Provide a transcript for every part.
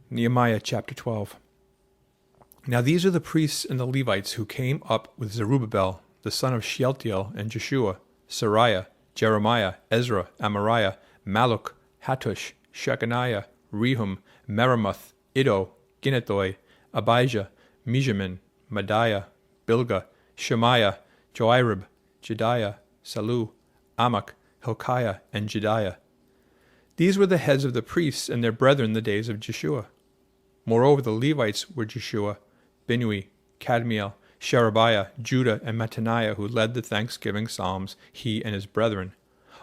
Nehemiah chapter 12. Now these are the priests and the Levites who came up with Zerubbabel, the son of Shealtiel, and Jeshua, Sariah, Jeremiah, Ezra, Amariah, Malluch, Hattush, Shechaniah, Rehum, Meremoth, Iddo, Ginnethoi, Abijah, Mijamin, Madiah, Bilgah, Shemaiah, Joirib, Jediah, Salu, Amok, Hilkiah, and Jediah. These were the heads of the priests and their brethren in the days of Jeshua. Moreover, the Levites were Jeshua, Binnui, Kadmiel, Sherebiah, Judah, and Mattaniah, who led the thanksgiving psalms, he and his brethren.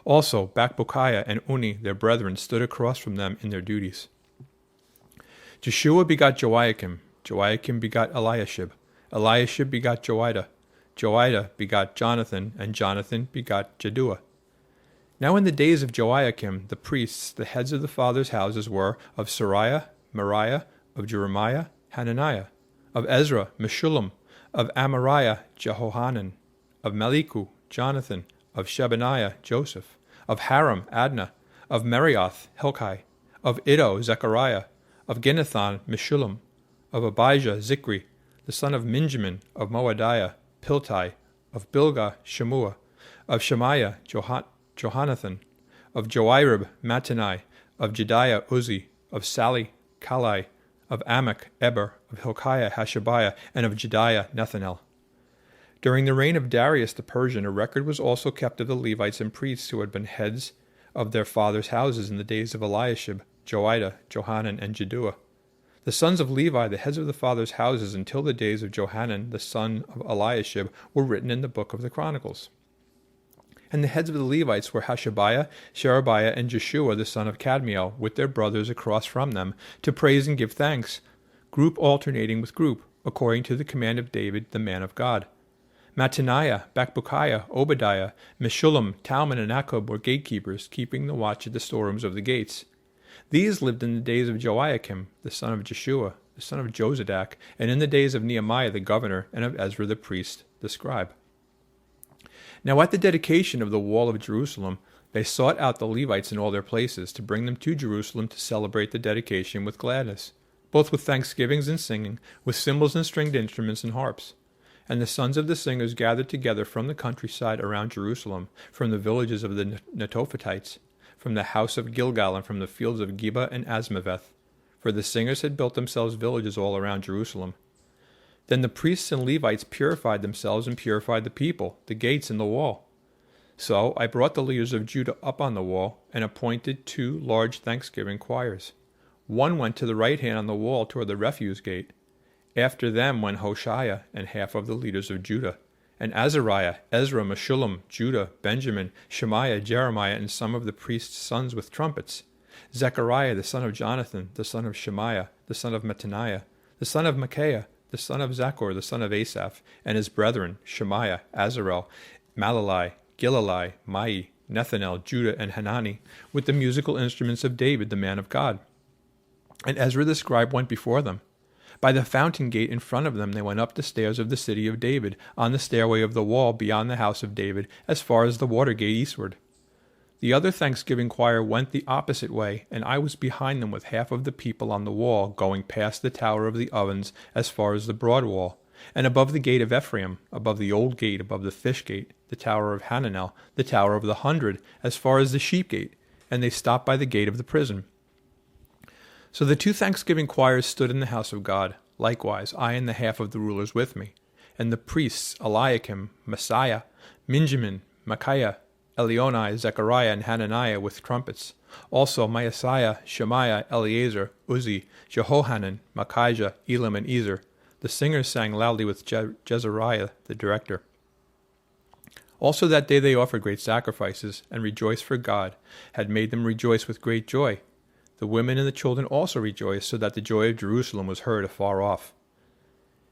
Also, Bakbukiah and Unni, their brethren, stood across from them in their duties. Jeshua begot Joiakim, Joiakim begot Eliashib, Eliashib begot Joiada, Joiada begot Jonathan, and Jonathan begot Jaddua. Now in the days of Joiakim, the priests, the heads of the fathers' houses were of Sariah, Moriah, of Jeremiah, Hananiah, of Ezra, Meshullam, of Amariah, Jehohanan, of Meliku, Jonathan, of Shebaniah, Joseph, of Haram, Adnah, of Merioth, Hilkai, of Iddo, Zechariah, of Ginnethon, Meshullam, of Abijah, Zikri, the son of Minjamin, of Moadiah, Piltai, of Bilgah, Shemua, of Shemaiah, Johonathan, of Joirib, Mattani, of Jediah, Uzzi, of Sali, Kalai, of Amok, Eber, of Hilkiah, Hashabiah, and of Jediah, Nethanel. During the reign of Darius the Persian, a record was also kept of the Levites and priests who had been heads of their fathers' houses in the days of Eliashib, Joiada, Johanan, and Jaddua. The sons of Levi, the heads of the fathers' houses until the days of Johanan, the son of Eliashib, were written in the book of the Chronicles. And the heads of the Levites were Hashabiah, Sherebiah, and Jeshua the son of Kadmiel, with their brothers across from them, to praise and give thanks, group alternating with group, according to the command of David, the man of God. Mattaniah, Bakbukiah, Obadiah, Meshullam, Talmon, and Akkub were gatekeepers, keeping the watch at the storerooms of the gates. These lived in the days of Joiakim, the son of Jeshua, the son of Jozadak, and in the days of Nehemiah the governor, and of Ezra the priest, the scribe. Now at the dedication of the wall of Jerusalem, they sought out the Levites in all their places, to bring them to Jerusalem to celebrate the dedication with gladness, both with thanksgivings and singing, with cymbals and stringed instruments and harps. And the sons of the singers gathered together from the countryside around Jerusalem, from the villages of the Netophatites, from the house of Gilgal, and from the fields of Geba and Asmaveth, for the singers had built themselves villages all around Jerusalem. Then the priests and Levites purified themselves and purified the people, the gates and the wall. So I brought the leaders of Judah up on the wall, and appointed 2 large thanksgiving choirs. One went to the right hand on the wall toward the refuse gate. After them went Hoshea and half of the leaders of Judah, and Azariah, Ezra, Meshullam, Judah, Benjamin, Shemaiah, Jeremiah, and some of the priests' sons with trumpets. Zechariah the son of Jonathan, the son of Shemaiah, the son of Mattaniah, the son of Micaiah, the son of Zachor, the son of Asaph, and his brethren, Shemaiah, Azarel, Malalai, Gilalai, Mai, Nethanel, Judah, and Hanani, with the musical instruments of David, the man of God. And Ezra the scribe went before them. By the fountain gate in front of them they went up the stairs of the city of David, on the stairway of the wall beyond the house of David, as far as the water gate eastward. The other thanksgiving choir went the opposite way, and I was behind them with half of the people on the wall, going past the tower of the ovens as far as the broad wall, and above the gate of Ephraim, above the old gate, above the fish gate, the tower of Hananel, the tower of the 100, as far as the sheep gate, and they stopped by the gate of the prison. So the 2 thanksgiving choirs stood in the house of God. Likewise, I and the half of the rulers with me, and the priests Eliakim, Messiah, Minjamin, Micaiah, Elionai, Zechariah, and Hananiah with trumpets. Also Maaseiah, Shemaiah, Eleazar, Uzzi, Jehohanan, Machijah, Elam, and Ezer. The singers sang loudly with Jezariah, the director. Also that day they offered great sacrifices, and rejoiced, for God had made them rejoice with great joy. The women and the children also rejoiced, so that the joy of Jerusalem was heard afar off.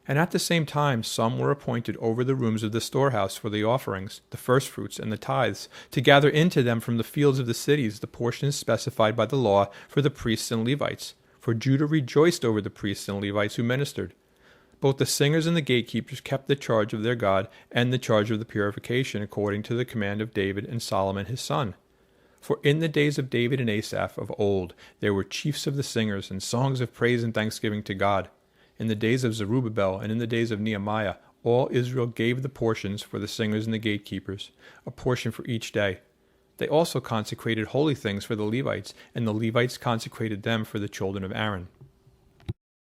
And at the same time some were appointed over the rooms of the storehouse for the offerings, the firstfruits, and the tithes, to gather into them from the fields of the cities the portions specified by the law for the priests and Levites. For Judah rejoiced over the priests and Levites who ministered. Both the singers and the gatekeepers kept the charge of their God and the charge of the purification, according to the command of David and Solomon his son. For in the days of David and Asaph of old there were chiefs of the singers, and songs of praise and thanksgiving to God. In the days of Zerubbabel and in the days of Nehemiah, all Israel gave the portions for the singers and the gatekeepers, a portion for each day. They also consecrated holy things for the Levites, and the Levites consecrated them for the children of Aaron.